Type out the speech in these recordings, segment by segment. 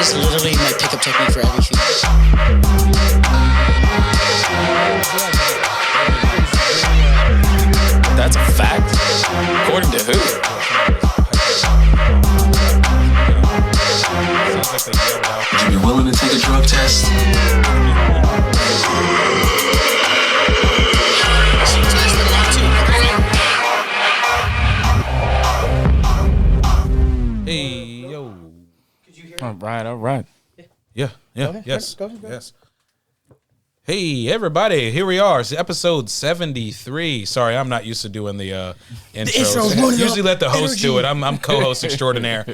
is literally my pickup technique for everything. That's a fact. According to who? Would you be willing to take a drug test? Hey, yo. All right. Yeah, ahead, yes, go ahead. yes. Hey, everybody, here we are. It's episode 73. Sorry, I'm not used to doing the intros. Usually let the host do it. I'm co-host extraordinaire.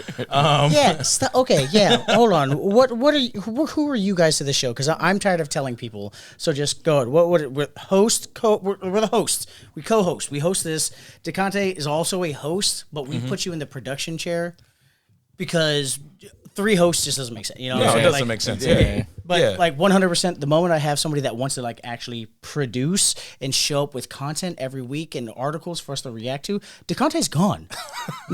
Okay, yeah. Hold on. What are you, who are you guys to the show? Because I'm tired of telling people. So just go ahead. We're the hosts. We co-host. We host this. DeConte is also a host, but we put you in the production chair because 3 hosts just doesn't make sense. You know, No, it doesn't like, make sense. Yeah. But like 100%, the moment I have somebody that wants to like actually produce and show up with content every week and articles for us to react to, DeConte's gone.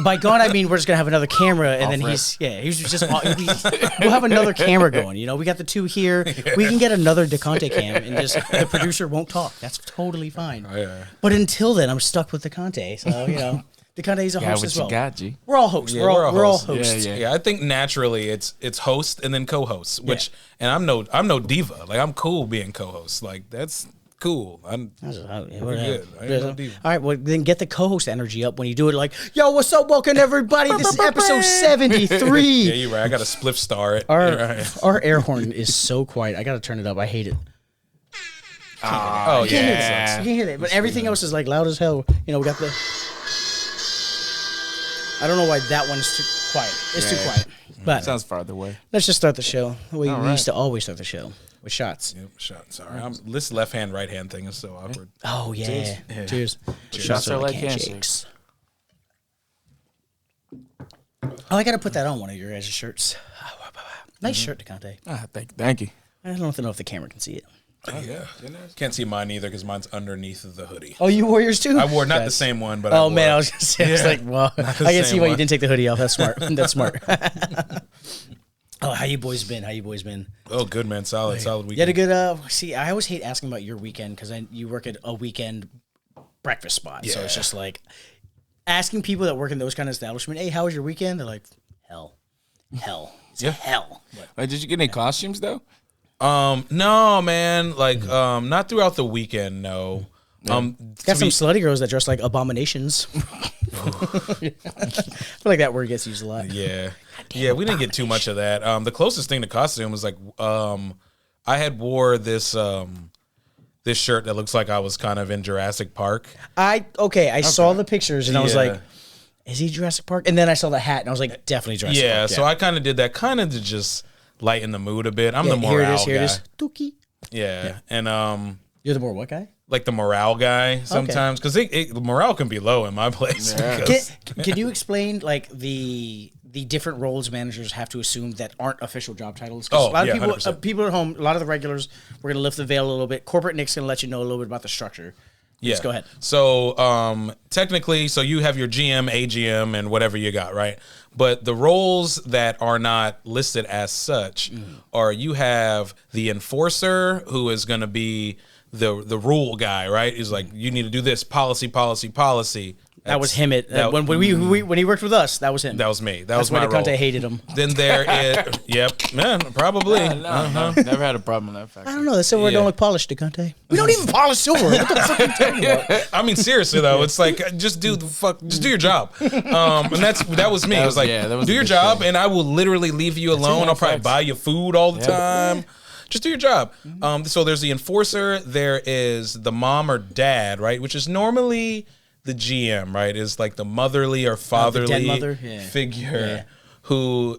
By gone, I mean we're just gonna have another camera, and then he's just we'll have another camera going. You know, we got the 2 here. We can get another DeConte cam, and just the producer won't talk. That's totally fine. Oh, yeah. But until then, I'm stuck with DeConte. So you know. DeConte is a host as well. G. We're all hosts. Yeah, we're all hosts. hosts. Yeah, I think naturally it's host and then co-host, which and I'm no diva. Like I'm cool being co-host. Like that's cool. I'm good. I ain't no diva. All right, well then get the co-host energy up when you do it. Like, yo, what's up? Welcome everybody. This is episode 73. Yeah, you're right. I got a spliff star it. Our air horn is so quiet. I gotta turn it up. I hate it. Oh You can't hear yeah. that. You can't hear that. But everything else is like loud as hell. You know, we got the. I don't know why that one's too quiet. It's too quiet. But Sounds farther away. let's just start the show. We used to always start the show with shots. Yep, shot. Sorry, this left hand, right hand thing is so awkward. Oh yeah. Cheers. Shots are like handshakes. Oh, I gotta put that on one of your guys' shirts. Nice shirt, DeConte. Thank you. I don't know if the camera can see it. Oh, yeah, can't see mine either because mine's underneath the hoodie. Oh, you wore yours too? I wore not the same one, but Oh man, I was gonna say, I was like, well, I can see why you didn't take the hoodie off. That's smart. That's smart. Oh, how you boys been? Oh, good man, solid weekend. You had a good. See, I always hate asking about your weekend because you work at a weekend breakfast spot, so it's just like asking people that work in those kind of establishment. Hey, how was your weekend? They're like, hell, it's hell. Did you get any costumes though? No, man, like not throughout the weekend. No. Got some slutty girls that dress like abominations. I feel like that word gets used a lot. Yeah, we didn't get too much of that. The closest thing to costume was like I had wore this this shirt that looks like I was kind of in Jurassic Park. I saw the pictures and I was like, is he Jurassic Park? And then I saw the hat and I was like, definitely Jurassic Park. Yeah, so I kind of did that kind of to just lighten the mood a bit. I'm the morale here guy. it is. Dookie. Yeah, and You're the more what guy? like the morale guy sometimes because morale can be low in my place. Yeah. Can you explain like the different roles managers have to assume that aren't official job titles? Oh, a lot of people, 100%. People at home, a lot of the regulars, we're gonna lift the veil a little bit. Corporate Nick's gonna let you know a little bit about the structure. Yeah. Let's go ahead. So technically, so you have your GM, AGM, and whatever you got, right? But the roles that are not listed as such are you have the enforcer, who is going to be the rule guy, right? He's like, you need to do this, policy. That was him when he worked with us. That was him. That was me. That's was my why role. DeConte hated him. Then there is, man, probably. No, never had a problem with that fact. I don't know. The silverware don't look polished, DeConte. We don't even polish silverware. What the fuck are you talking about? I mean, seriously though, it's like just do your job. And that was me. It was like, do your job, and I will literally leave you alone. I'll probably buy you food all the time. Just do your job. So there's the enforcer. There is the mom or dad, right? Which is normally the GM, right? Is like the motherly or fatherly figure who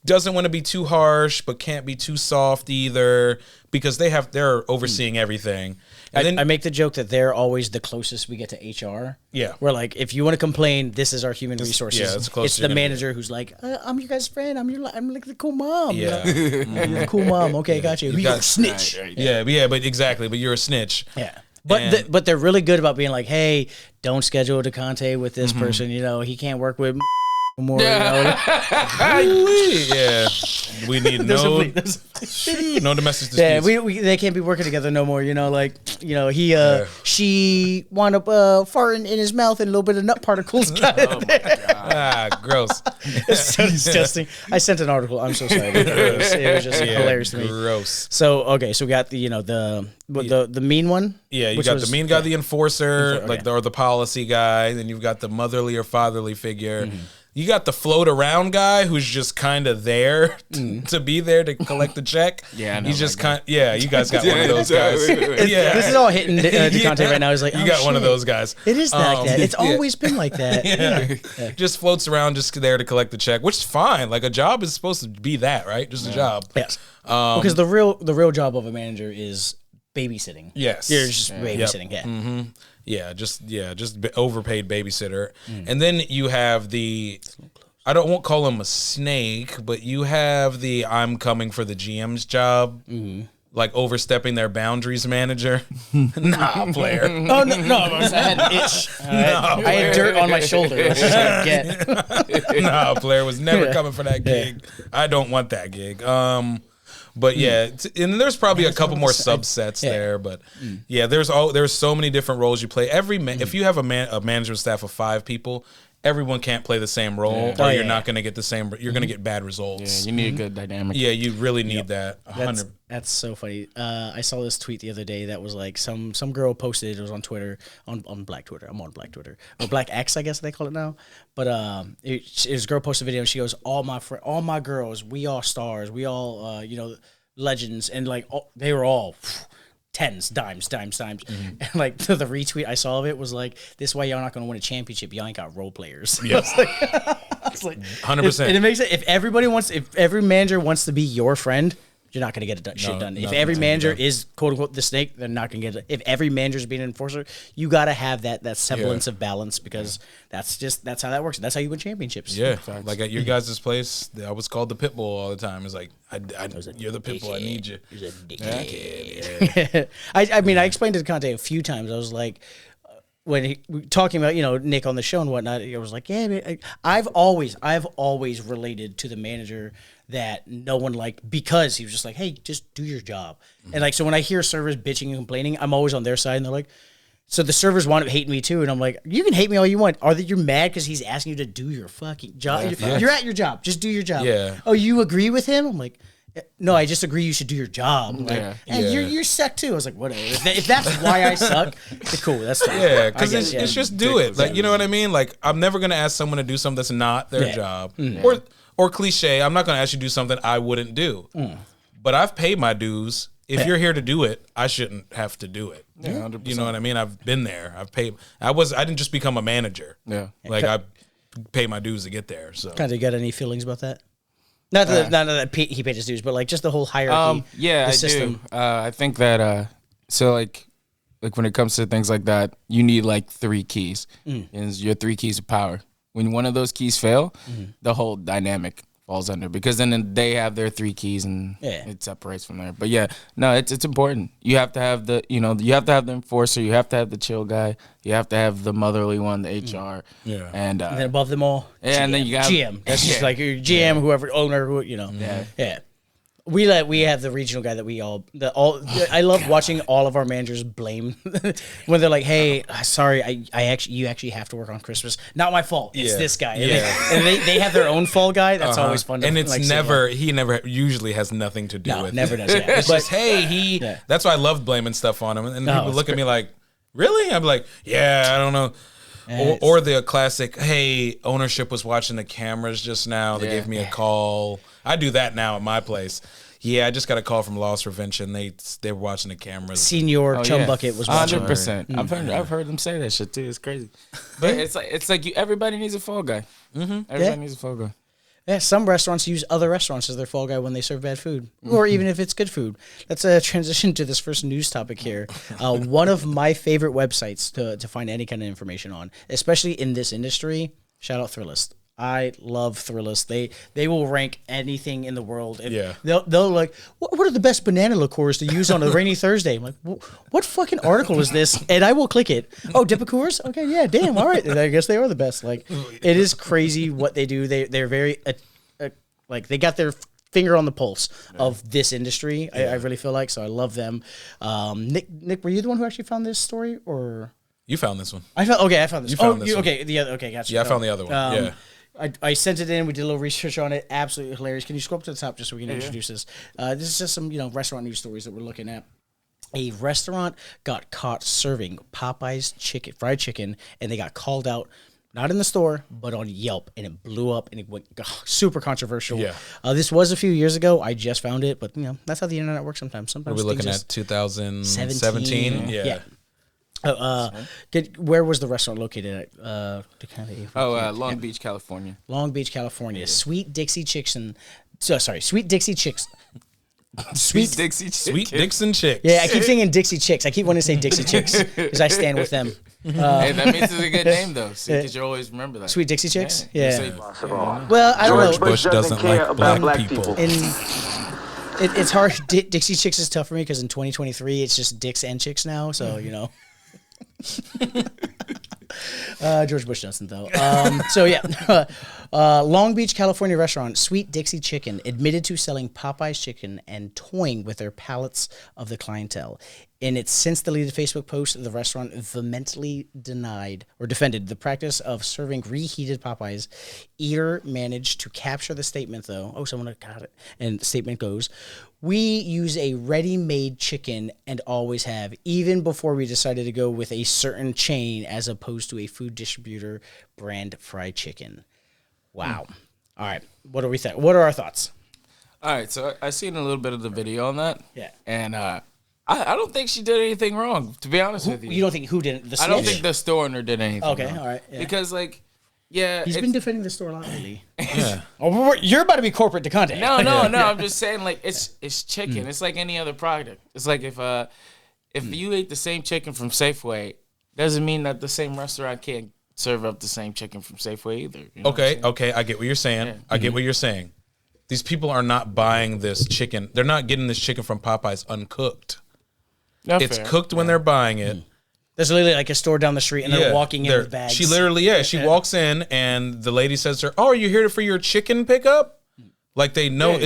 doesn't want to be too harsh, but can't be too soft either, because they're overseeing everything. And then I make the joke that they're always the closest we get to HR. Yeah. We're like, if you want to complain, this is our human resources. Yeah, it's close It's to the gonna manager who's like, I'm your guys' friend. I'm like the cool mom. Yeah. You know? You're the cool mom. Okay, got you. You snitch. Right. Yeah, but exactly. But you're a snitch. Yeah. But they're really good about being like, hey, don't schedule DeConte with this person. You know, he can't work with more. Yeah, we need no domestic disputes. Yeah, they can't be working together no more. She wound up farting in his mouth and a little bit of nut particles got in there. Gross. It's so disgusting. I sent an article. I'm so sorry. It was just hilarious to me. Gross. So we got the mean one. Yeah, you got the mean guy, the enforcer, or the policy guy. Then you've got the motherly or fatherly figure. Mm-hmm. You got the float around guy who's just kind of there to be there to collect the check. Yeah, I know. He's just kind. Yeah, you guys got one of those guys. Yeah, this is all hitting DeConte right now. He's like, you got one of those guys. It is like that. It's always been like that. Yeah. Just floats around, just there to collect the check, which is fine. Like a job is supposed to be that, right? Just a job. Yes. Because the real job of a manager is babysitting. Yes, you're just babysitting. Yep. Yeah. Mm-hmm. Yeah, just overpaid babysitter. And then you have won't call him a snake, but you have the I'm coming for the GM's job, like overstepping their boundaries manager. Nah, player. Oh, no, I had an itch. I had dirt on my shoulder. That's just what I get. Nah, player was never coming for that gig. I don't want that gig. But yeah, and there's probably a couple more subsets there. But yeah, there's so many different roles you play. If you have a management staff of 5 people, everyone can't play the same role, or you're not going to get the same. You're going to get bad results. Yeah, you need a good dynamic. Yeah, you really need that. That's so funny. I saw this tweet the other day that was like some girl posted. It was on Twitter, on Black Twitter. I'm on Black Twitter, or Black X, I guess they call it now. But it was a girl posted a video, and she goes, "All my girls, we all stars, we all legends," and like they were all tens, dimes. And like the retweet I saw of it was like, "This is why y'all not going to win a championship. Y'all ain't got role players." Yeah, it's like 100%. And it makes it if every manager wants to be your friend, you're not going to get shit done. If every manager is quote unquote the snake, they're not going to get it. If every manager is being an enforcer, you got to have that semblance of balance, because that's how that works. That's how you win championships. Yeah, like at your guys' place, I was called the pit bull all the time. It's like, you're the pit bull. I need you. I mean, I explained to Conte a few times. I was like, when talking about Nick on the show and whatnot, I was like, yeah, man, I've always related to the manager that no one liked, because he was just like, hey, just do your job. And like, so when I hear servers bitching and complaining, I'm always on their side, and they're like, so the servers want to hate me too, and I'm like, you can hate me all you want. You're mad because he's asking you to do your fucking job? You're at your job. Just do your job. Yeah. Oh, you agree with him? I'm like, no, I just agree you should do your job. Like, you suck too. I was like, whatever. If that's why I suck, cool. That's fine. Yeah, because it's just do it. Like, you know what I mean? Like, I'm never gonna ask someone to do something that's not their job. Or cliche, I'm not gonna ask you to do something I wouldn't do. But I've paid my dues. If you're here to do it, I shouldn't have to do it. Yeah, 100%. You know what I mean? I've been there. I've paid. I didn't just become a manager. Yeah, like I paid my dues to get there. So, kind of got any feelings about that? Not that he paid his dues, but like just the whole hierarchy. Yeah, system. Do. I think that so like when it comes to things like that, you need like 3 keys, and it's your 3 keys of power. When one of those keys fail, the whole dynamic falls under, because then they have their 3 keys and it separates from there. But yeah, no, it's important. You have to have the enforcer, you have to have the chill guy, you have to have the motherly one, the HR, and then above them all, and then you got GM. That's just like your GM, whoever owner, yeah. We have the regional guy that I love watching all of our managers blame when they're like, "Hey, sorry, you actually have to work on Christmas. Not my fault. It's this guy." And they have their own fall guy. That's always fun. And it's he never usually has nothing to do with. Never does. Yeah. It's just That's why I love blaming stuff on him. And people look at me like, "Really?" I'm like, "Yeah, I don't know." Or the classic, "Hey, ownership was watching the cameras just now. They gave me a call." I do that now at my place. Yeah, I just got a call from Loss Prevention. They were watching the cameras. Senior Chum Bucket was watching. 100%. I've heard them say that shit too. It's crazy. But it's like everybody needs a fall guy. Everybody needs a fall guy. Yeah, some restaurants use other restaurants as their fall guy when they serve bad food, or even if it's good food. Let's transition to this first news topic here. One of my favorite websites to find any kind of information on, especially in this industry, shout out Thrillist. I love Thrillist. They will rank anything in the world. And Yeah. They'll like, what are the best banana liqueurs to use on a rainy Thursday? I'm like, what fucking article is this? And I will click it. Oh, Dipicores? Okay, yeah, damn, all right. I guess they are the best. Like, it is crazy what they do. They're very, like, they got their finger on the pulse of this industry. I really feel like, so I love them. Nick, were you the one who actually found this story, or? You found this one. I found this. You found this one. Okay, the other. Okay, gotcha. Yeah, I found the other one. Yeah. I sent it in. We did a little research on it. Absolutely hilarious. Can you scroll up to the top just so we can introduce this? This is just some restaurant news stories that we're looking at. A restaurant got caught serving Popeye's fried chicken, and they got called out. Not in the store, but on Yelp, and it blew up, and it went super controversial. Yeah. This was a few years ago. I just found it, but that's how the internet works sometimes. Sometimes We're looking at 2017. Yeah. Where was the restaurant located at? Long Beach, California. Long Beach, California. Sweet Dixie Chicken. Sweet Dixie Chicks. Sweet Dixie Sweet Dixon Chicks. Yeah, I keep thinking Dixie Chicks. I keep wanting to say Dixie Chicks because I stand with them. Hey, that means it's a good name though, because you always remember that. Sweet Dixie Chicks. Yeah. Well, I don't know. George Bush doesn't like black people. It's hard. Dixie Chicks is tough for me because in 2023 it's just dicks and chicks now. So George Bush doesn't though. Long Beach, California restaurant Sweet Dixie Chicken admitted to selling Popeye's chicken and toying with their palates of the clientele. In its since deleted Facebook post, the restaurant vehemently defended the practice of serving reheated Popeyes. Eater managed to capture the statement though. Oh, someone got it. And the statement goes, "We use a ready-made chicken and always have, even before we decided to go with a certain chain as opposed to a food distributor brand fried chicken." Wow. All right. What do we think? What are our thoughts? All right. So I seen a little bit of the video on that. Yeah. And I don't think she did anything wrong, to be honest with you. You don't think who did it? I don't think the store owner did anything wrong. Okay. All right. Yeah. Because he's been defending the store a lot lately. Yeah. Oh, you're about to be corporate to content. No. I'm just saying, it's chicken. It's like any other product. It's like if you ate the same chicken from Safeway, doesn't mean that the same restaurant can't serve up the same chicken from Safeway either. Okay, I get what you're saying. Yeah. I get what you're saying. These people are not buying this chicken. They're not getting this chicken from Popeyes uncooked. It's cooked when they're buying it. There's literally like a store down the street, and they're walking in with bags. She literally, she walks in, and the lady says to her, "Oh, are you here for your chicken pickup?" Like they know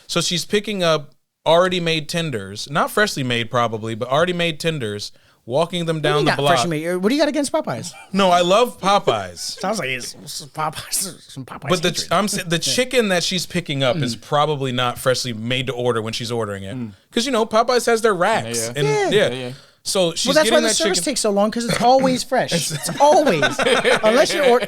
so she's picking up already made tenders, not freshly made probably, but already made tenders. Walking them down the block. What do you got against Popeyes? No, I love Popeyes. Sounds like it's some Popeyes. But the chicken that she's picking up is probably not freshly made to order when she's ordering it, because Popeyes has their racks. So she's that's why the that service chicken. takes so long, because it's always fresh. It's always unless you're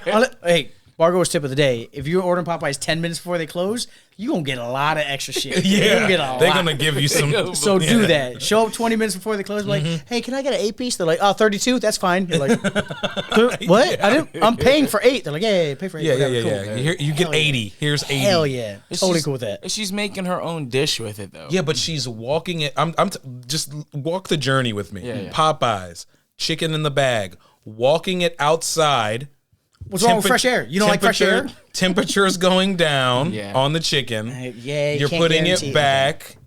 hey. Bargoyles tip of the day: if you're ordering Popeyes 10 minutes before they close, you're going to get a lot of extra shit. They're going to give you some. So do that. Show up 20 minutes before they close. Like, hey, can I get an 8-piece? They're like, 32? That's fine. You're like, what? I'm paying for 8. They're like, yeah, pay for 8. Yeah. Here, you get 80. Here's 80. Hell yeah. Totally cool with that. She's making her own dish with it, though. Yeah, but she's walking it. Just walk the journey with me. Yeah. Popeyes, chicken in the bag, walking it outside. What's wrong with fresh air? You don't like fresh air? Temperature's going down on the chicken. You're putting it back.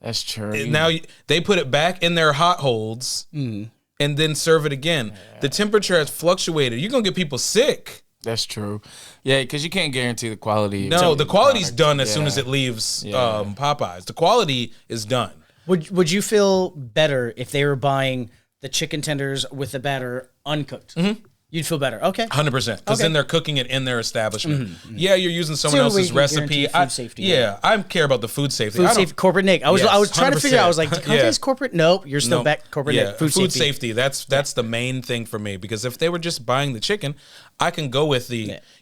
That's true. Now they put it back in their hot holds and then serve it again. The temperature has fluctuated. You're going to get people sick. That's true. Yeah, because you can't guarantee the quality. No, the quality's done as soon as it leaves Popeyes. The quality is done. Would you feel better if they were buying the chicken tenders with the batter uncooked? Mm-hmm. You'd feel better. Okay. 100%. Because then they're cooking it in their establishment. Mm-hmm. Yeah, you're using someone else's recipe. Food safety, I care about the food safety. Food safety, corporate Nick. I was trying to figure out. I was like, DeConte's corporate? Nope, you're still back corporate Nick. Food safety. That's the main thing for me. Because if they were just buying the chicken, I can go with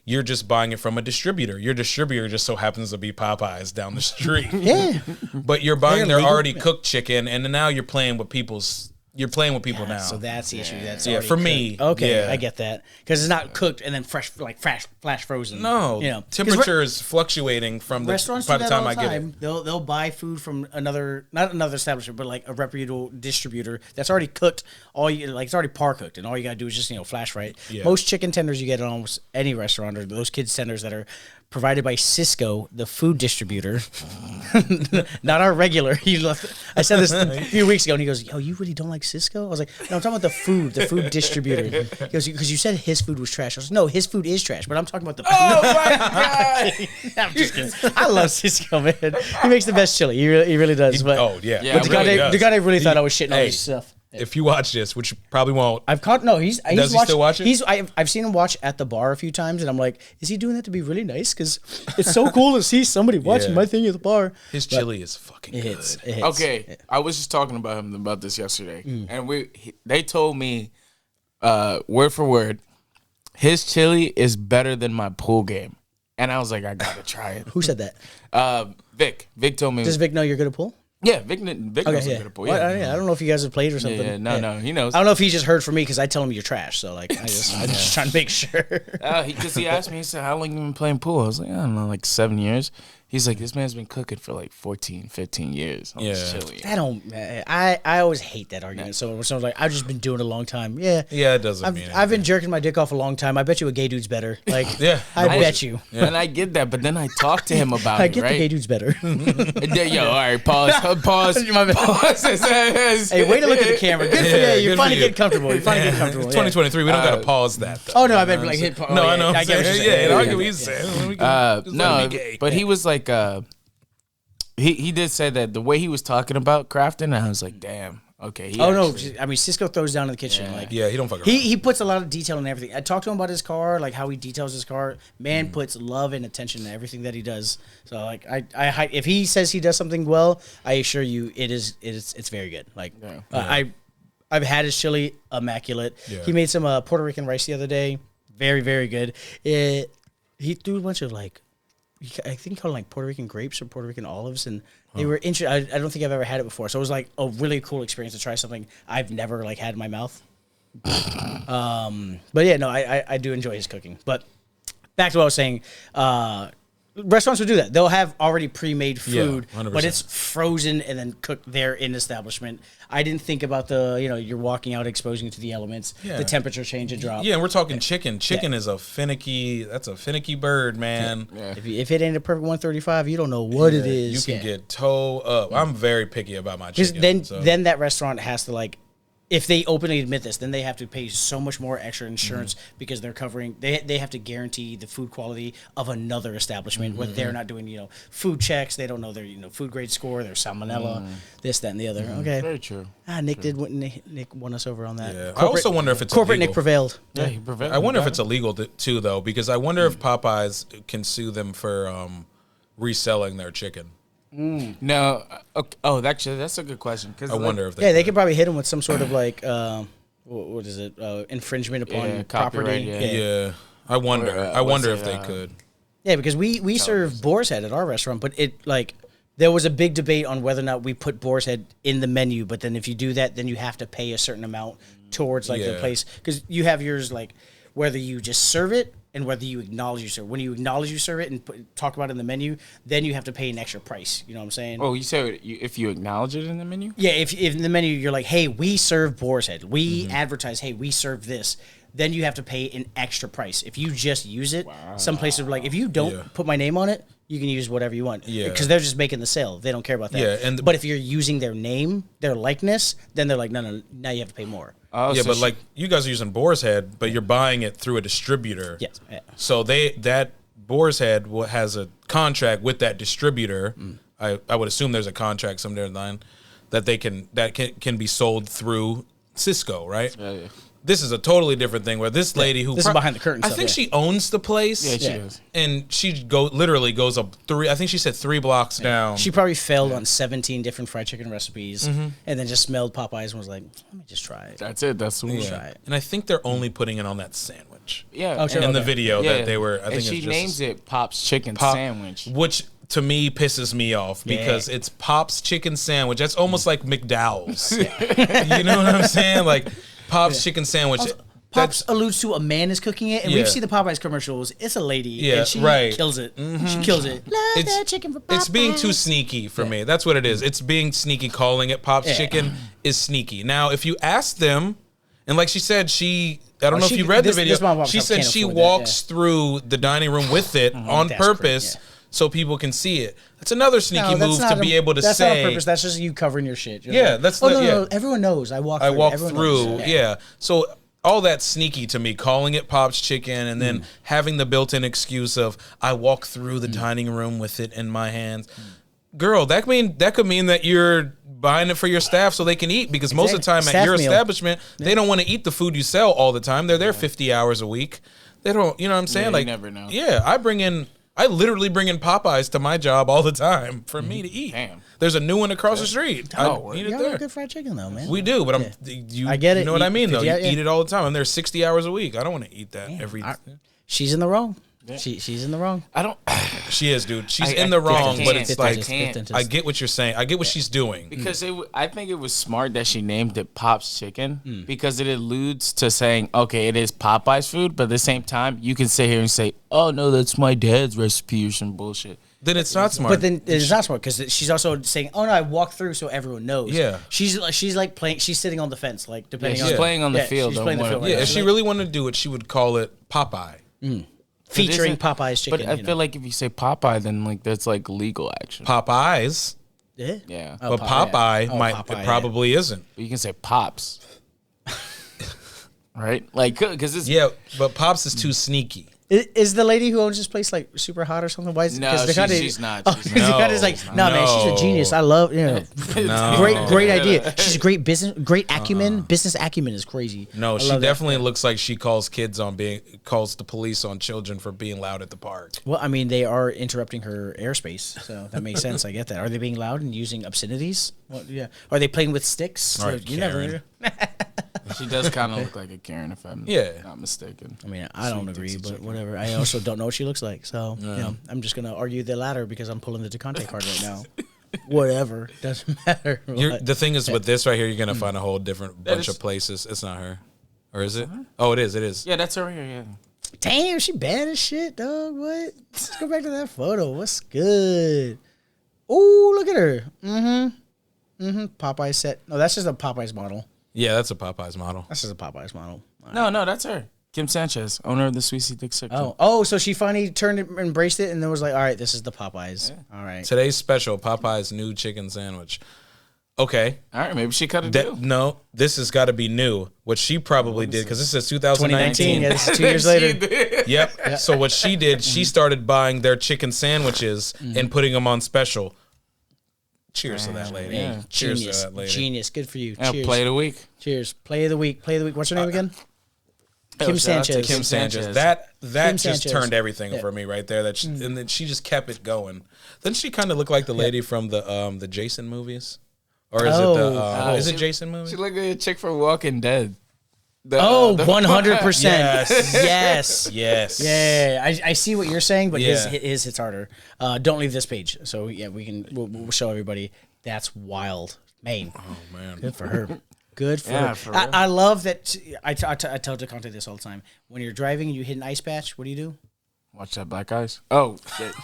you're just buying it from a distributor. Your distributor just so happens to be Popeyes down the street. Yeah. But you're buying their already cooked chicken, and now you're playing with people's You're playing with people now. So that's the issue. That's for me. Okay, I get that because it's not cooked and then fresh, like flash frozen. No, temperature is fluctuating from the restaurants by do the that time all I the get time. it. They'll buy food from not another establishment, but like a reputable distributor that's already cooked. It's already par cooked, and all you gotta do is just flash fry it. Yeah. Most chicken tenders you get at almost any restaurant are those kids tenders that are provided by Cisco, the food distributor, not our regular. I said this a few weeks ago, and he goes, "Yo, you really don't like Cisco?" I was like, "No, I'm talking about the food distributor." He goes, "Because you said his food was trash." I was like, "No, his food is trash, but I'm talking about the." Oh my god! I'm just kidding. I love Cisco, man. He makes the best chili. He really does. But Oh yeah, Yeah, but really Ducati really thought I was shitting on Hey, his stuff. if you watch this, which you probably won't, I've caught he's Does he watched, still watch it? I've seen him watch at the bar a few times, and I'm like, is he doing that to be really nice? Because it's so cool to see somebody watching Yeah. my thing at the bar. his chili is fucking It good. hits. It hits. Okay, I was just talking about him about this yesterday, and they told me, word for word, his chili is better than my pool game, and I was like, I gotta try it. Who said that? Vic told me. Does Vic know you're good at pool? Yeah, Vic knows I'm Yeah. good at pool. Well, Yeah, I don't know if you guys have played or something. yeah, no, he knows. I don't know if he just heard from me because I tell him you're trash. So like, I'm just trying to make sure. Because he asked me, he said, how long you been playing pool? I was like, I don't know, like 7 years. He's like, this man's been cooking for like 14, 15 years. I was Yeah. chilly. I don't. I always hate that argument. So when someone's like, I've just been doing it a long time. Yeah. Yeah, it doesn't mean I've been anything. jerking my dick off a long time. I bet you a gay dude's better. Like, Yeah, I no bet bullshit. you. And I get that, but then I talked to him about I it, get right? the gay dude's better. Yo, all right, pause. My bad. Pause. Hey, way to look at the camera. Good for you. Yeah, You're good finally for you. getting comfortable. You're finally getting It's comfortable. 2023. We don't gotta pause that. Though. Oh no, I meant like hit. No, I know. I get what you're saying. Yeah, I get what you're saying. We can just let No, him be gay. but he was like, he did say that the way he was talking about crafting, I was like, damn, okay. Oh no, I mean Cisco throws down in the kitchen. Like Yeah, he don't fuck around. he puts a lot of detail in everything. I talked to him about his car, like how he details his car. Man puts love and attention to everything that he does. So like I if he says he does something well, I assure you it's very good. Like I've had his chili, immaculate. Yeah. He made some Puerto Rican rice the other day, very very good. He threw a bunch of like. I think he called it like Puerto Rican grapes or Puerto Rican olives, and they were interesting. I don't think I've ever had it before, so it was like a really cool experience to try something I've never like had in my mouth. But yeah, no, I do enjoy his cooking. But back to what I was saying, restaurants will do that. They'll have already pre-made food, 100%. but it's frozen and then cooked there in establishment. I didn't think about you're walking out, exposing it to the elements, the temperature change and drop. Yeah, and we're talking chicken. Chicken is a finicky bird, man. Yeah. If it ain't a perfect 135, you don't know what it is. You can get toe up. I'm very picky about my chicken. Then that restaurant has to like, if they openly admit this, then they have to pay so much more extra insurance because they're covering. They have to guarantee the food quality of another establishment where they're not doing food checks. They don't know their food grade score, their salmonella, this, that, and the other. Okay, Very true. Nick won us over on that. Yeah. I also wonder if it's corporate illegal. Nick prevailed. Yeah, he prevented. I wonder if it's illegal too, though, because I wonder if Popeyes can sue them for reselling their chicken. No. Okay. Oh, actually, that's a good question. I wonder if Yeah, they could probably hit him with some sort of like what is it? Infringement upon property. copyright, yeah. Yeah, I wonder. Or, I wonder what's if it, they could. Yeah, because we serve boar's head at our restaurant, but it like there was a big debate on whether or not we put boar's head in the menu. But then if you do that, then you have to pay a certain amount towards like the Yeah. place because you have yours like whether you just serve it and whether you acknowledge you serve. When you acknowledge you serve it and talk about it in the menu, then you have to pay an extra price. You know what I'm saying? Oh, you said if you acknowledge it in the menu? Yeah, if in the menu you're like, hey, we serve boar's head. We advertise, hey, we serve this. Then you have to pay an extra price. If you just use it, some places are like, if you don't put my name on it, you can use whatever you want. Yeah. Because they're just making the sale. They don't care about that. Yeah, but if you're using their name, their likeness, then they're like, no, now you have to pay more. Oh, Yeah, so but like you guys are using Boar's Head, but you're buying it through a distributor. Yes. Yeah. So that Boar's Head has a contract with that distributor. I would assume there's a contract somewhere in the line that can be sold through Cisco, right? Yeah. This is a totally different thing where this lady who This is behind the curtain I stuff, think yeah. she owns the place. Yeah, she Yeah. does. And she literally goes up I think she said 3 blocks down. She probably failed on 17 different fried chicken recipes and then just smelled Popeyes and was like, let me just try it. That's it. That's what Try it. And I think they're only putting it on that sandwich. Yeah. Oh, sure. In the Okay. video Yeah. that they were, I think and she it's just names it Pop's Chicken Pop- Sandwich. Which to me pisses me off because it's Pop's chicken sandwich. That's almost like McDowell's. You know what I'm saying? Like Pop's chicken sandwich. Also, Pops alludes to a man is cooking it, and we've seen the Popeyes commercials. It's a lady, and she kills it. She kills it. Love that chicken for Popeyes. It's being too sneaky for me. That's what it is. It's being sneaky. Calling it Pop's chicken is sneaky. Now, if you ask them, and like she said, I don't know if you read the video. She said she walks through the dining room with it on purpose so people can see it. That's another sneaky move to be able to say. That's not on purpose. That's just you covering your shit. That's no. Everyone knows. I walk through. So all that sneaky to me, calling it Pop's chicken and then having the built-in excuse of I walk through the dining room with it in my hands. Girl, that could mean that you're buying it for your staff so they can eat, because most of the time at your establishment, they don't want to eat the food you sell all the time. They're there 50 hours a week. They don't, you know what I'm saying? You never know. Yeah, I literally bring in Popeyes to my job all the time for me to eat. Damn. There's a new one across the street. I eat it there. Good fried chicken though, man. We do, but I get it. You know what I mean, though. You eat it all the time. I'm there 60 hours a week. I don't want to eat that every. She's in the wrong. Yeah. She's in the wrong. I don't. She is, dude. She's in the wrong, but it's like I get what you're saying. I get what she's doing. Because I think it was smart that she named it Pop's Chicken because it alludes to saying, okay, it is Popeye's food, but at the same time, you can sit here and say, oh no, that's my dad's recipe or some bullshit. Then it's not smart. But then it's not smart because she's also saying, "Oh no, I walked through so everyone knows." Yeah, she's like playing. She's sitting on the fence, like depending. She's playing on the field. She's playing the field. If she really wanted to do it, she would call it Popeye, featuring Popeye's chicken. But I feel like if you say Popeye, then like that's like legal action. Popeyes. Yeah. But Popeye probably isn't. But you can say Pops, right? Like because it's but Pops is too sneaky. Is the lady who owns this place like super hot or something? Why is no, she's not. She's like, man, she's a genius. I love, great idea. She's a great great acumen. Business acumen is crazy. No, she definitely looks like she calls the police on children for being loud at the park. Well, I mean, they are interrupting her airspace, so that makes sense. I get that. Are they being loud and using obscenities? Well, yeah. Are they playing with sticks? Right, you never. She does kind of look like a Karen, if I'm not mistaken. I mean, I don't agree, but whatever. I also don't know what she looks like, so I'm just gonna argue the latter because I'm pulling the DeConte card right now. Whatever, doesn't matter. The thing is, with this right here, you're gonna find a whole different bunch of places. It's not her, or is it? Oh, it is. It is. Yeah, that's her here. Yeah. Damn, she bad as shit, dog. What? Let's go back to that photo. What's good? Oh, look at her. Popeye set. No, that's just a Popeye's model. Yeah, that's a Popeye's model. That's just a Popeye's model. No, that's her. Kim Sanchez, owner of the Sweet Sea Dick Section. So she finally turned it, embraced it, and then was like, all right, this is the Popeyes. Yeah. All right. Today's special, Popeye's new chicken sandwich. Okay. All right, maybe she cut a deal. No, this has got to be new. What she probably did, because this is 2019. Yeah, this is 2 years later. Yep. So what she did, she started buying their chicken sandwiches and putting them on special. Cheers to that lady. Yeah. Cheers to that lady. Genius. Good for you. Yeah, Cheers. Play of the week. Cheers. Play of the week. What's her name again? Kim Sanchez. Kim Sanchez. That Kim just turned everything for me right there. And then she just kept it going. Doesn't she kind of look like the lady from the Jason movies? Or is it Jason movies? She looked like a chick from Walking Dead. 100%. Yes. Yeah, I see what you're saying, but his hits harder. Don't leave this page. So yeah, we'll show everybody. That's wild, man. Oh man, good for her. Good for her. For I love that. I tell DeConte this all the time. When you're driving and you hit an ice patch, what do you do? Watch that black ice. Oh shit.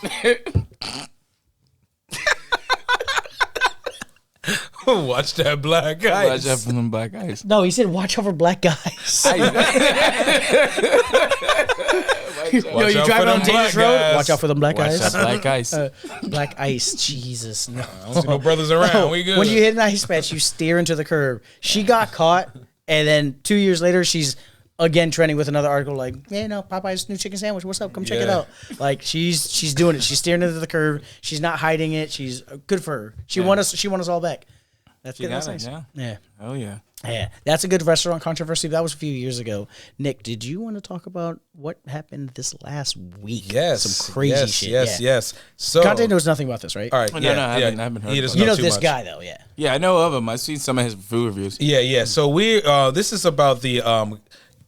Watch that black ice. Watch out for them black ice. No, he said watch out for black guys. Watch you drive on dangerous road. Watch out for them black Watch ice. that black ice. Black ice. Jesus, no. I don't see no brothers around. We good. When you hit an ice patch, you steer into the curb. She got caught, and then 2 years later, she's again trending with another article like, yeah, no, Popeye's new chicken sandwich. What's up? Come check it out. Like she's doing it. She's steering into the curb. She's not hiding it. She's good for her. She won us. She won us all back. That's good. That's nice. Yeah. Oh yeah. Yeah. That's a good restaurant controversy. That was a few years ago. Nick, did you want to talk about what happened this last week? Yes. Some crazy shit. Yes. So Conte knows nothing about this, right? All right. No, I haven't heard. You know this guy though, yeah. Yeah, I know of him. I've seen some of his food reviews. Yeah. So we this is about the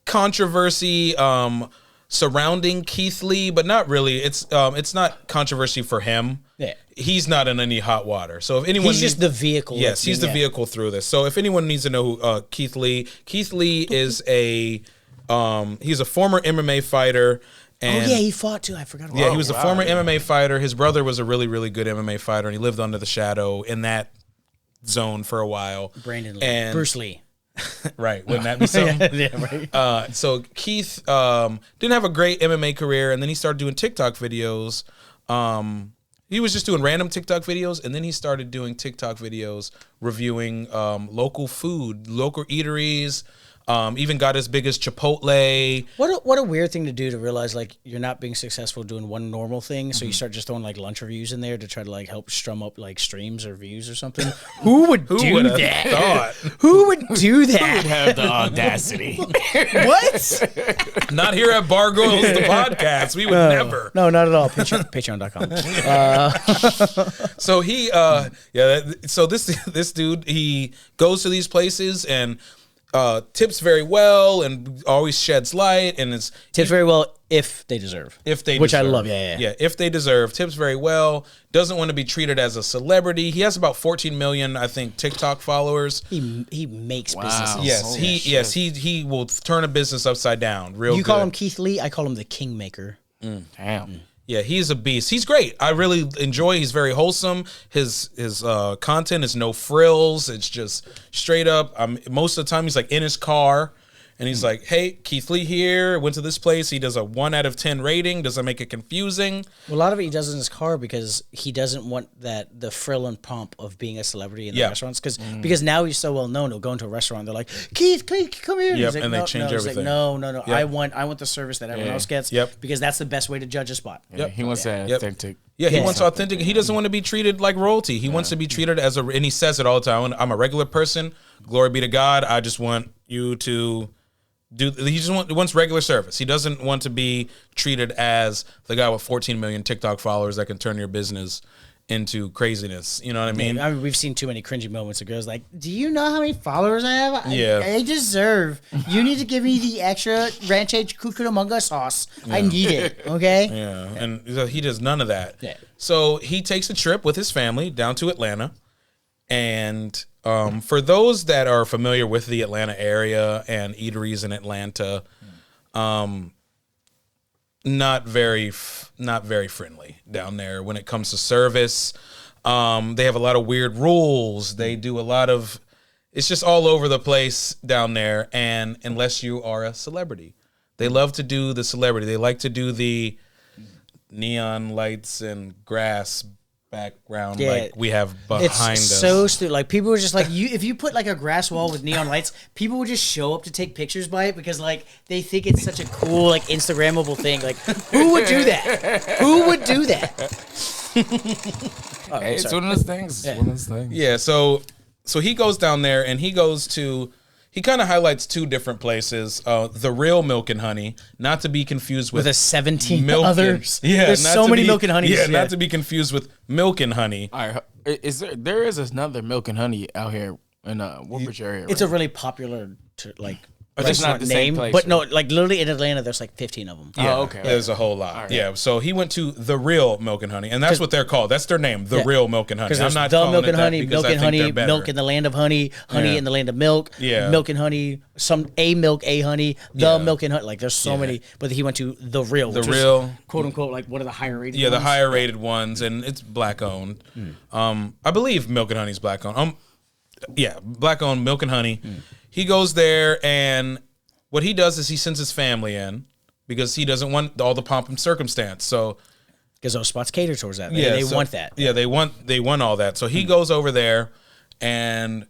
controversy surrounding Keith Lee, but not really. It's not controversy for him. Yeah. He's not in any hot water. So if anyone he's just the vehicle. Yes, he's the vehicle through this. So if anyone needs to know who Keith Lee is he's a former MMA fighter. And he fought too. I forgot about that. Yeah, he was a former MMA fighter. His brother was a really, really good MMA fighter, and he lived under the shadow in that zone for a while. Brandon Lee. And Bruce Lee. Right, wouldn't that be something? Yeah, right. So Keith didn't have a great MMA career, and then he started doing TikTok videos. He was just doing random TikTok videos, and then he started doing TikTok videos reviewing local food, local eateries. Even got as big as Chipotle. What a weird thing to do, to realize like you're not being successful doing one normal thing, so you start just throwing like lunch reviews in there to try to like help strum up like streams or views or something. Who would do that? Who would do that? Who would have the audacity? What? Not here at Bargoyles, the podcast. We would never. No, not at all. Patreon.com. So he, so this dude, he goes to these places and tips very well and always sheds light and tips very well if they deserve. Which I love. Yeah. If they deserve, tips very well. Doesn't want to be treated as a celebrity. He has about 14 million, I think, TikTok followers. He makes businesses. Yes, he will turn a business upside down. You call him Keith Lee, I call him the Kingmaker. Damn. Yeah, he's a beast. He's great. I really enjoy. He's very wholesome. His content is no frills. It's just straight up. Most of the time he's like in his car, and he's like, "Hey, Keith Lee here. Went to this place." He does a 1 out of 10 rating. Doesn't make it confusing. Well, a lot of it he does in his car because he doesn't want the frill and pomp of being a celebrity in the restaurants. Because now he's so well known. He'll go into a restaurant. They're like, Keith, come here. Yep, like, and they change everything. Like, no. Yep. I want the service that everyone else gets. Yep. Because that's the best way to judge a spot. Yep. He wants that authentic. Yeah, he wants authentic. He doesn't want to be treated like royalty. He wants to be treated as and he says it all the time. I'm a regular person. Glory be to God. I just want you to he just wants regular service. He doesn't want to be treated as the guy with 14 million TikTok followers that can turn your business into craziness. You know what I mean? I mean, we've seen too many cringy moments of girls like, do you know how many followers I have? I deserve. You need to give me the extra ranch cucamonga sauce. I need it, okay? Yeah, and he does none of that. Yeah. So he takes a trip with his family down to Atlanta. And for those that are familiar with the Atlanta area and eateries in Atlanta, not very friendly down there when it comes to service. They have a lot of weird rules. They do a lot of, it's just all over the place down there. And unless you are a celebrity, they love to do the celebrity. They like to do the neon lights and grass background like we have behind us. It's so stupid. Like people were just like, if you put like a grass wall with neon lights, people would just show up to take pictures by it because like they think it's such a cool like Instagrammable thing. Like who would do that? Who would do that? It's one of those things. Yeah. One of those things. Yeah. So he goes down there and he kind of highlights 2 different places. The Real Milk and Honey, not to be confused with the 17 Milk others. There's so many Milk and Honeys. Yeah, not to be confused with Milk and Honey. All right, there is another Milk and Honey out here in Woodbridge area. It's a really popular That's not the same place, but no, like literally in Atlanta, there's like 15 of them. Yeah, okay. There's a whole lot. Right. Yeah, so he went to the Real Milk and Honey, and that's what they're called. That's their name, the Real Milk and Honey. Because I'm not the calling Milk it and that Honey, because Milk I and think Honey, they're better. Milk in the land of honey, honey in the land of milk, Milk and Honey, a Milk, a Honey, the Milk and Honey. Like there's so many, but he went to the Real, the Real, quote unquote, like one of the higher rated. Yeah, ones. the higher rated ones, and it's black owned. I believe Milk and Honey's black owned. Black owned Milk and Honey. He goes there and. What he does is he sends his family in because he doesn't want all the pomp and circumstance. So, because those spots cater towards that. They want that. Yeah, they want all that. So he goes over there, and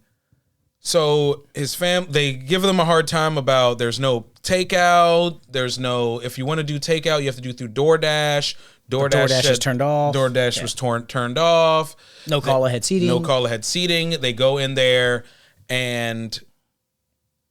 so his they give them a hard time about there's no takeout. There's no, if you want to do takeout, you have to do through DoorDash. DoorDash is turned off. DoorDash was turned off. No call ahead seating. They go in there and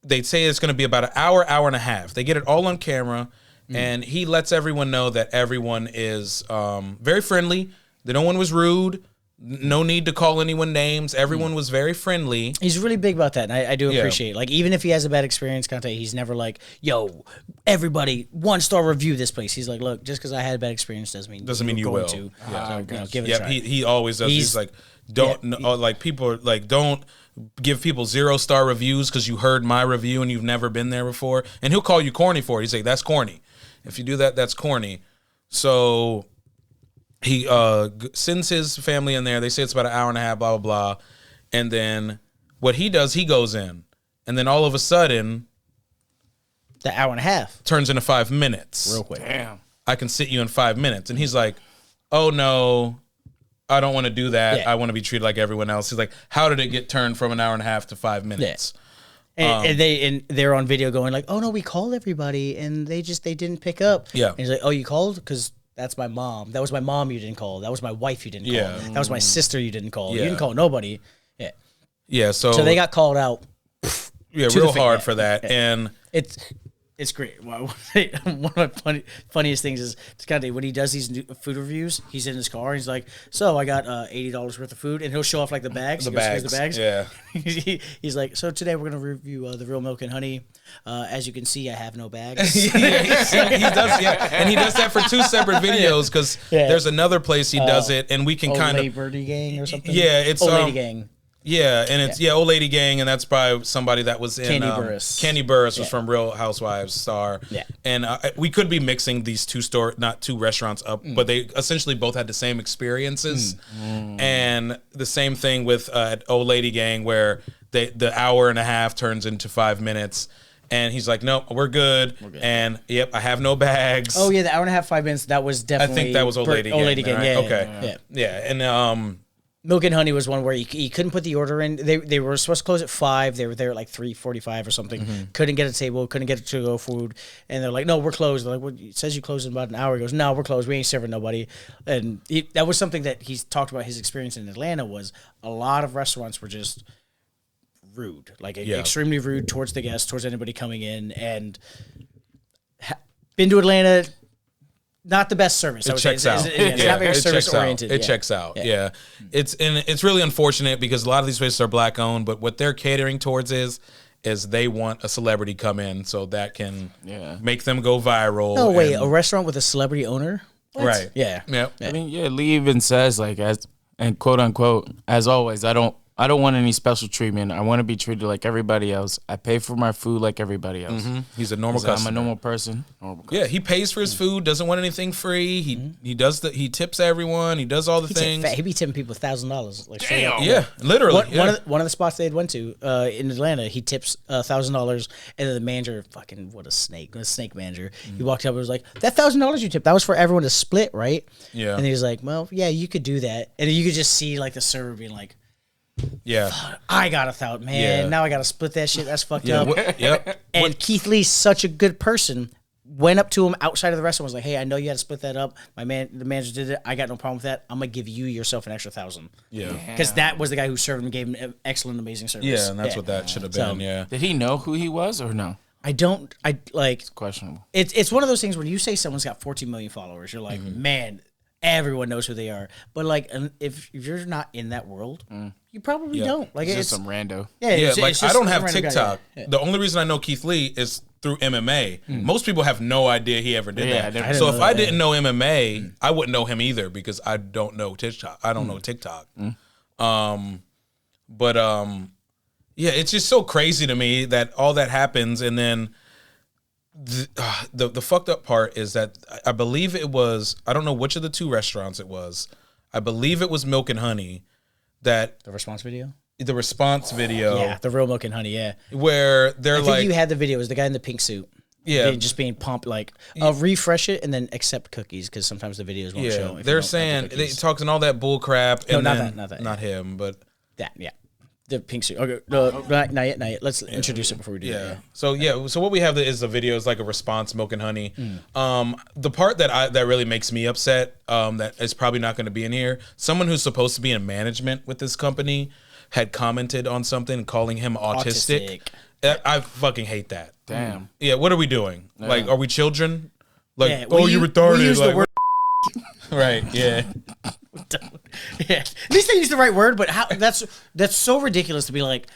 they say it's going to be about an hour and a half. They get it all on camera, and he lets everyone know that everyone is very friendly. That no one was rude. No need to call anyone names. Everyone was very friendly. He's really big about that, and I do appreciate it. Like, even if he has a bad experience content, he's never like, yo, everybody 1-star review this place. He's like, look, just because I had a bad experience doesn't mean you going will. to. Yeah, So, give it a try. He always does. He's like, like people are like, don't give people 0-star reviews because you heard my review and you've never been there before. And he'll call you corny for it. He's like, that's corny. If you do that, that's corny. So he sends his family in there. They say it's about an hour and a half, blah, blah, blah. And then what he does, he goes in. And then all of a sudden, the hour and a half turns into 5 minutes. real quick. Damn. I can sit you in 5 minutes. And he's like, oh, no, I don't want to do that. Yeah. I want to be treated like everyone else. He's like, how did it get turned from an hour and a half to 5 minutes? And they're on video going like, oh no, we called everybody and they didn't pick up. Yeah. And he's like, oh, you called? Because that's my mom. That was my mom you didn't call. That was my wife you didn't call. Yeah. That was my sister you didn't call. Yeah. You didn't call nobody. Yeah. Yeah, so they got called out. yeah, to real the hard yeah. for that. Yeah. And It's great. One of my funniest things is when he does these food reviews, he's in his car and he's like, so I got $80 worth of food, and he'll show off like the bags. The He goes, "Here's bags, the bags. yeah. He's like, so today we're going to review the real milk and honey. As you can see, I have no bags. he does, yeah. And he does that for 2 separate videos because there's another place he does it, and we can kind of Birdie Gang or something. Yeah, it's Old Lady Gang. Yeah, and it's Old Lady Gang, and that's by somebody that was in Candy Burris. Candy Burris was from Real Housewives star. Yeah. And we could be mixing these not two restaurants up, but they essentially both had the same experiences. And the same thing with Old Lady Gang, where the hour and a half turns into 5 minutes. And he's like, nope, we're good. And yep, I have no bags. Oh yeah, the hour and a half, 5 minutes. That was definitely. I think that was Old Lady Gang. Old Lady Gang. Right? Yeah. Okay. Yeah. And Milk and Honey was one where you couldn't put the order in. They were supposed to close at 5. They were there at like 3:45 or something. Couldn't get a table. Couldn't get to go food. And they're like, no, we're closed. They're like, well, it says you closed in about an hour. He goes, no, we're closed. We ain't serving nobody. And that was something that he's talked about. His experience in Atlanta was a lot of restaurants were just rude, like extremely rude towards the guests, towards anybody coming in. And been to Atlanta. Not the best service. It checks out. It's not very service oriented. It checks out. Yeah. It's really unfortunate because a lot of these places are black owned, but what they're catering towards is they want a celebrity come in so that can make them go viral. No, wait, a restaurant with a celebrity owner? What? Right. Yeah. Yep. I mean, Lee even says like and quote unquote, as always, I don't want any special treatment. I want to be treated like everybody else. I pay for my food like everybody else. He's a normal customer. I'm a normal person. Yeah, he pays for his food, doesn't want anything free. He tips everyone. He does all the things. He be tipping people $1,000. Like, Damn. Yeah, literally. One of the spots they had went to in Atlanta, he tips $1,000, and then the manager, fucking what a snake manager. He walked up and was like, "That $1,000 you tipped, that was for everyone to split, right?" Yeah. And he was like, "Well, yeah, you could do that," and then you could just see like the server being like, Yeah. I got $1,000, man. Yeah. Now I got to split that shit. That's fucked up. Yep. And Keith Lee's such a good person. Went up to him outside of the restaurant, was like, "Hey, I know you had to split that up. The manager did it. I got no problem with that. I'm gonna give yourself an extra $1,000." Yeah. Because that was the guy who served him, gave him an excellent, amazing service. Yeah, and that's what that should have been. Yeah. Did he know who he was or no? I like. Questionable. It's one of those things when you say someone's got 14 million followers, you're like, man, everyone knows who they are. But like, if you're not in that world, you probably don't. Like, it's just some rando. Yeah, it's like just I don't some have random guy. TikTok. Yeah. The only reason I know Keith Lee is through MMA. Most people have no idea he ever did Yeah, I that. didn't So know if I that. didn't know MMA, I wouldn't know him either because I don't know TikTok. I don't know TikTok. Yeah, it's just so crazy to me that all that happens, and then the fucked up part is that I believe it was, I don't know which of the 2 restaurants it was. I believe it was Milk and Honey that The response video? the response video Yeah, the real Milk and Honey, yeah. where they're I think like, you had the video. It was the guy in the pink suit. Yeah. Just being pumped, like, refresh it and then accept cookies because sometimes the videos won't show. if you they're don't have the saying they cookies. talking all that bull crap. No, And not then, that. not him, but That, yeah. The pink suit. Okay, no, not yet. Let's introduce it before we do that. yeah. So what we have is a video is like a response, Milk and Honey. The part that really makes me upset, that is probably not going to be in here. Someone who's supposed to be in management with this company had commented on something calling him autistic. I fucking hate that. Damn. Yeah, what are we doing? Like, are we children? Like, Yeah, you retarded. We use like, the word. right? Yeah. Yeah. At least they use the right word, but how that's so ridiculous to be like,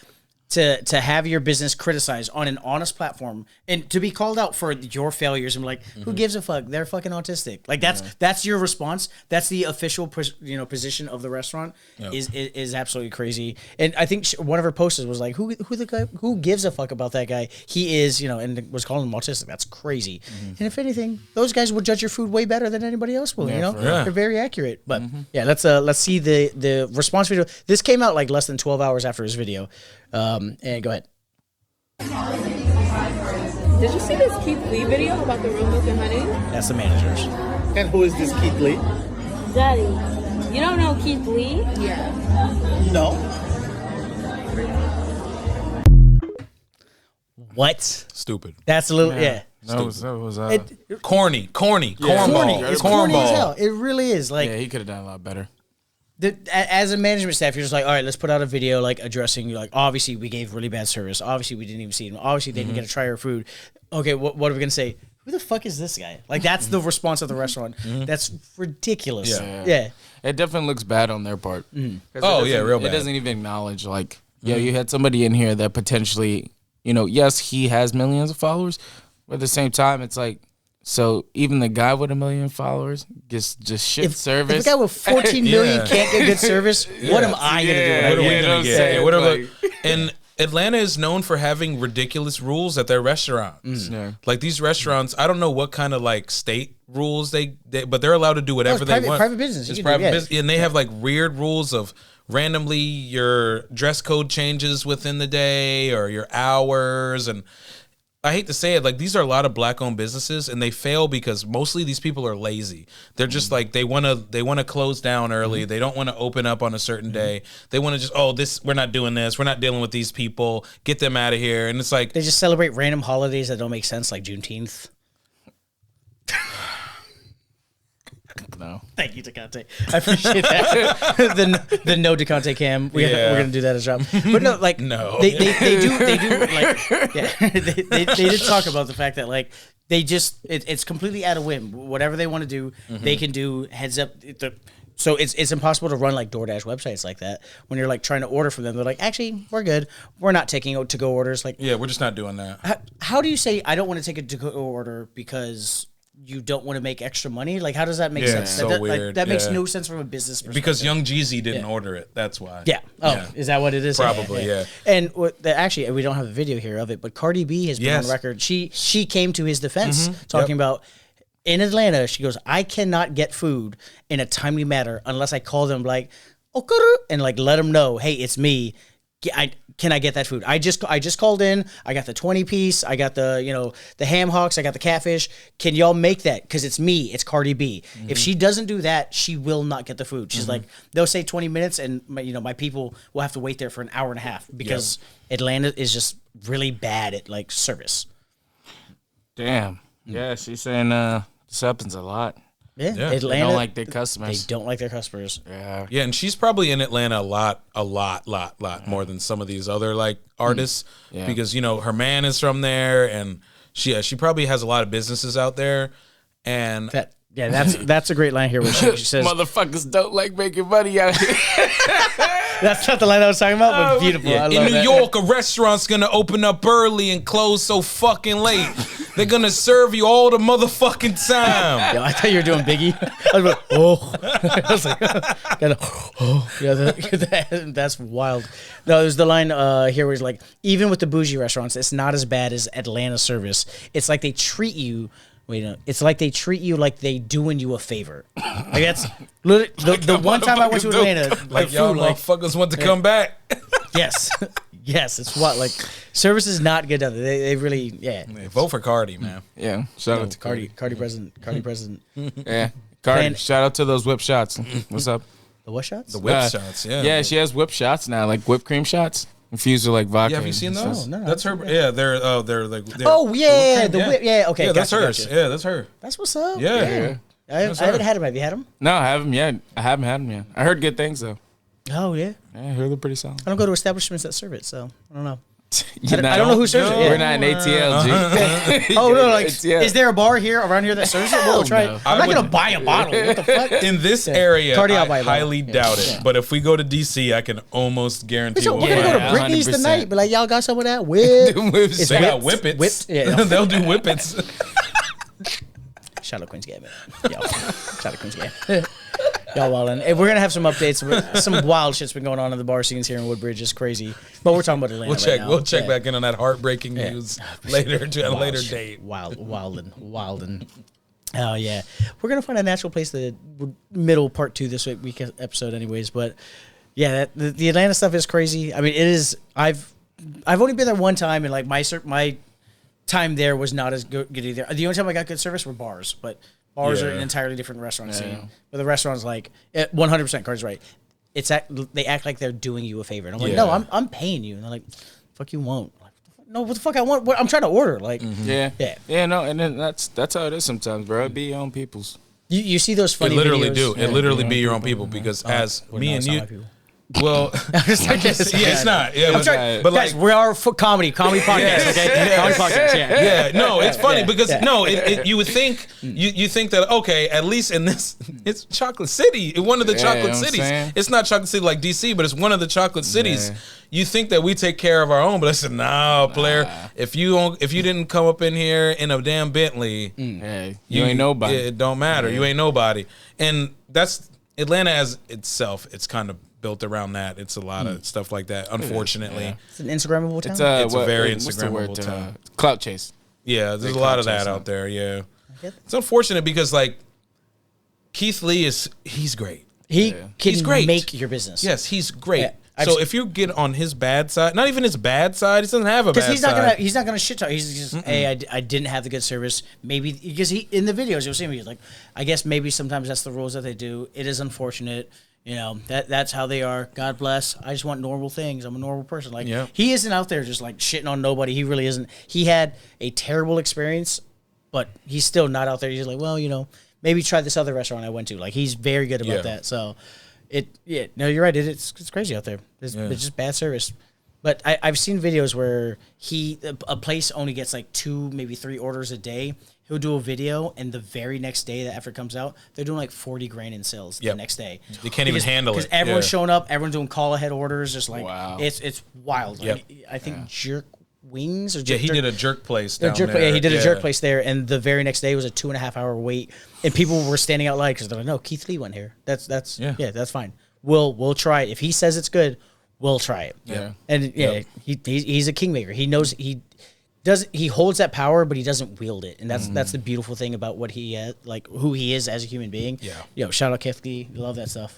to have your business criticized on an honest platform and to be called out for your failures and like, who gives a fuck? They're fucking autistic. Like that's your response. That's the official position of the restaurant. Is absolutely crazy. And I think one of her posters was like, who gives a fuck about that guy? He is, and was calling him autistic. That's crazy. And if anything, those guys will judge your food way better than anybody else will. They're very accurate. But let's see the response video. This came out like less than 12 hours after his video. And go ahead. Did you see this Keith Lee video about the real milk and honey? That's the managers. And who is this Keith Lee? Daddy, you don't know Keith Lee? Yeah. No. What? Stupid. That's a little That was Corny. corny Cornball. as hell. It really is. Like, yeah, he could have done a lot better. As a management staff, you're just like, all right, let's put out a video like addressing, like, obviously we gave really bad service. Obviously we didn't even see them. Obviously they didn't get to try our food. Okay, what are we gonna say? Who the fuck is this guy? Like, that's the response of the restaurant. That's ridiculous. Yeah. It definitely looks bad on their part. Oh yeah, real bad. It doesn't even acknowledge like, you had somebody in here that potentially, yes, he has millions of followers, but at the same time, it's like. So even the guy with 1 million followers gets just shit service. If a guy with 14 million can't get good service, what am I gonna do? What are we gonna get? Whatever. And Atlanta is known for having ridiculous rules at their restaurants. Yeah. Like these restaurants, I don't know what kind of like state rules they but they're allowed to do whatever they want. Private business. It's private business, and they have like weird rules of randomly your dress code changes within the day or your hours and. I hate to say it, like these are a lot of black-owned businesses, and they fail because mostly these people are lazy. They're just like they want to close down early. They don't want to open up on a certain day. They want to just we're not doing this. We're not dealing with these people. Get them out of here. And it's like they just celebrate random holidays that don't make sense, like Juneteenth. No. Thank you, DeConte. I appreciate that. the no DeConte cam. We're gonna do that as a job. But no, like no. They do like they did talk about the fact that like they just it's completely out of whim. Whatever they want to do, they can do. Heads up. So it's impossible to run like DoorDash websites like that when you're like trying to order from them. They're like, actually, we're good. We're not taking to-go orders. Like, yeah, we're just not doing that. How do you say I don't want to take a to-go order because you don't want to make extra money? Like, how does that make sense? So weird. That makes no sense from a business perspective. Because Young Jeezy didn't order it. That's why. Yeah. Oh, is that what it is? Probably, yeah. And actually, we don't have a video here of it, but Cardi B has been on record. She came to his defense talking about in Atlanta. She goes, I cannot get food in a timely manner unless I call them like, and like let them know, hey, it's me. Can I get that food? I just called in. I got the 20-piece. I got the the ham hocks. I got the catfish. Can y'all make that? Because it's me. It's Cardi B. If she doesn't do that, she will not get the food. She's like, they'll say 20 minutes, and my people will have to wait there for an hour and a half because Atlanta is just really bad at like service. Damn. Yeah, she's saying this happens a lot. Yeah. Atlanta, they don't like their customers. They don't like their customers. Yeah, and she's probably in Atlanta a lot more than some of these other like artists because her man is from there, and she probably has a lot of businesses out there, and that's a great line here where she says, "Motherfuckers don't like making money out here." That's not the line I was talking about, but beautiful. Yeah. I love in New that. York, a restaurant's gonna open up early and close so fucking late. They're gonna serve you all the motherfucking time. Yo, I thought you were doing Biggie. I was like, oh. I was like, that's wild. No, there's the line here where he's like, even with the bougie restaurants, it's not as bad as Atlanta service. It's like they treat you. It's like they treat you like they doing you a favor. Like that's the one time I went to Atlanta, like y'all motherfuckers want to come back. Yes. It's what like service is not good. They really vote for Cardi, man. Yeah, shout out to Cardi president. Yeah, Cardi. Shout out to those whip shots. What's up? The what shots? The whip shots. Yeah. Yeah, she has whip shots now, like whipped cream shots. Infused with like vodka. Yeah, have you seen those? No, that's her. Yeah, they're like. Oh yeah, the whip. Yeah, okay. Yeah, that's gotcha, hers. Gotcha. Yeah, that's her. That's what's up. Yeah. I haven't had them. Have you had them? No, I haven't yet. I haven't had them yet. I heard good things though. Oh yeah. Yeah, I heard they're pretty solid. I don't go to establishments that serve it, so I don't know. I don't know who serves it. We're Yeah. not an ATL, G. Oh no! Like, ATL. is there a bar here around here that serves it? We'll try it. no. I'm not gonna buy a bottle. What the fuck? In this area, Cardi, I'll I buy a bottle. highly doubt it. But if we go to DC, I can almost guarantee So we'll we're gonna go to Yeah, Britney's 100%. tonight. But like, y'all got some of that whip? Whips. It's They got whipped. whippets. Whipped. Yeah. No. They'll do whippets. Shout out Queen's Game, man. Yo, shout out Queen's Game. Y'all wildin'. We're gonna have some updates. Some wild shit's been going on in the bar scenes here in Woodbridge. It's crazy. But we're talking about Atlanta. We'll check Yeah. back in on that heartbreaking news later to a later date. Wildin'. Oh yeah, we're gonna find a natural place. The middle part 2 this week episode, anyways. But yeah, the Atlanta stuff is crazy. I mean, it is. I've only been there one time, and like my time there was not as good either. The only time I got good service were bars, but bars are an entirely different restaurant scene. But the restaurant's like 100%. Carter's right. They act like they're doing you a favor, and I'm like, no, I'm paying you, and they're like, fuck you won't. Like, no, what the fuck I want? I'm trying to order. Like, Yeah. No, and then that's how it is sometimes, bro. It be your own people's. you see those It funny literally videos? do. It literally be your own people because as Well, me no, and it's not you. my people. Well, I guess, yeah, it's not. Yeah, I'm trying, but guys, like, we are for comedy podcast, okay? Comedy podcast, yeah. yeah, no, it's funny because yeah. no, you would think you think that okay, at least in this, it's Chocolate City, one of the Yeah, chocolate you know what I'm cities. saying? It's not Chocolate City like DC, but it's one of the chocolate cities. Yeah. You think that we take care of our own, but I said, nah, player. If you didn't come up in here in a damn Bentley, Hey, you ain't nobody. It don't matter. You ain't nobody, and that's Atlanta as itself. It's kind of built around that. It's a lot of stuff like that. Unfortunately, Yeah. It's an Instagrammable town. It's a very what's the word, Instagrammable town. Clout chase. yeah, there's Big a lot of clout that chase, out there. Yeah, get it's unfortunate because like Keith Lee he's great. He Yeah. can He's great. make your business. Yes, he's great. Yeah, I've so s- if you get on his bad side, not even his bad side, he doesn't have a bad Because side. he's not gonna shit talk. He's just, hey, I didn't have the good service. Maybe because he in the videos you'll see him. He's like, I guess maybe sometimes that's the rules that they do. It is unfortunate. You know that's how they are. God bless. I just want normal things. I'm a normal person. Like Yeah. he isn't out there just like shitting on nobody. He really isn't. He had a terrible experience, but he's still not out there. He's like, well, maybe try this other restaurant I went to. Like he's very good about Yeah. that. So no, you're right. It's crazy out there. It's just bad service. But I've seen videos where a place only gets like 2, maybe 3 orders a day. He'll do a video, and the very next day that after it comes out, they're doing like 40 grand in sales Yep. the next day. They can't even handle it. Because everyone's Yeah. showing up, everyone's doing call ahead orders, just like Wow. it's wild. Yep. Like, I think Jerk Wings or yeah, he did a jerk place down jerk, there. yeah, he did a jerk place there, and the very next day was a 2.5 hour wait, and people were standing out loud because they're like, "No, Keith Lee went here. That's that's fine. We'll try it. If he says it's good, we'll try it." Yeah. And he's a kingmaker. He knows he holds that power, but he doesn't wield it, and that's the beautiful thing about what like who he is as a human being. Yeah. Shout out Keith Lee. Love that stuff.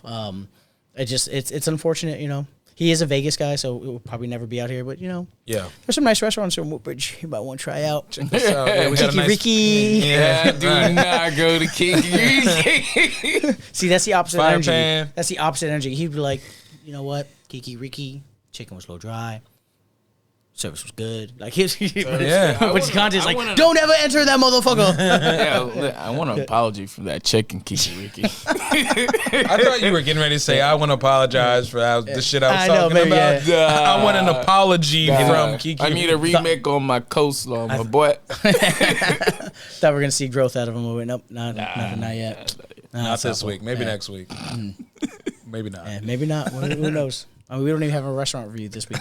It's unfortunate, He is a Vegas guy, so it will probably never be out here. But Yeah. there's some nice restaurants in Woodbridge you might want to try out. Check this out. Yeah, we got a Kiki nice. Ricky. Yeah, do not go to Kiki. See, that's the opposite Fire energy. pan. That's the opposite energy. He'd be like, you know what, Kiki Ricky, chicken was a little dry, service was good. Like his, Yeah. but his content's I like, wanna- don't ever enter that motherfucker. Yeah, I want an apology from that chicken, Kiki Ricky. I thought you were getting ready to say, I want to apologize for the shit I was I know, talking maybe, about. yeah. I want an apology from Kiki. I need a remake on my coleslaw, my boy. Thought we were gonna see growth out of him. But nope, not yet. Not it's this awful. week. Maybe Yeah. next week. Maybe not. Yeah, maybe not. Who knows? I mean, we don't even have a restaurant review this week.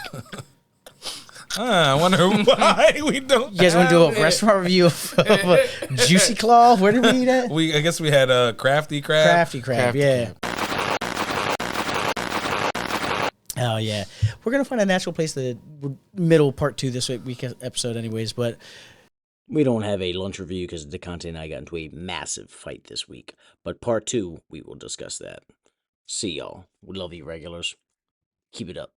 I wonder why we don't. You guys want to do a restaurant review of Juicy Claw? Where did we eat at? I guess we had a Crafty Crab. Crafty Crab, yeah. Oh yeah, we're gonna find a natural place. The middle part 2 this week episode, anyways. But we don't have a lunch review because DeConte and I got into a massive fight this week. But part 2, we will discuss that. See y'all. We love you, regulars. Keep it up.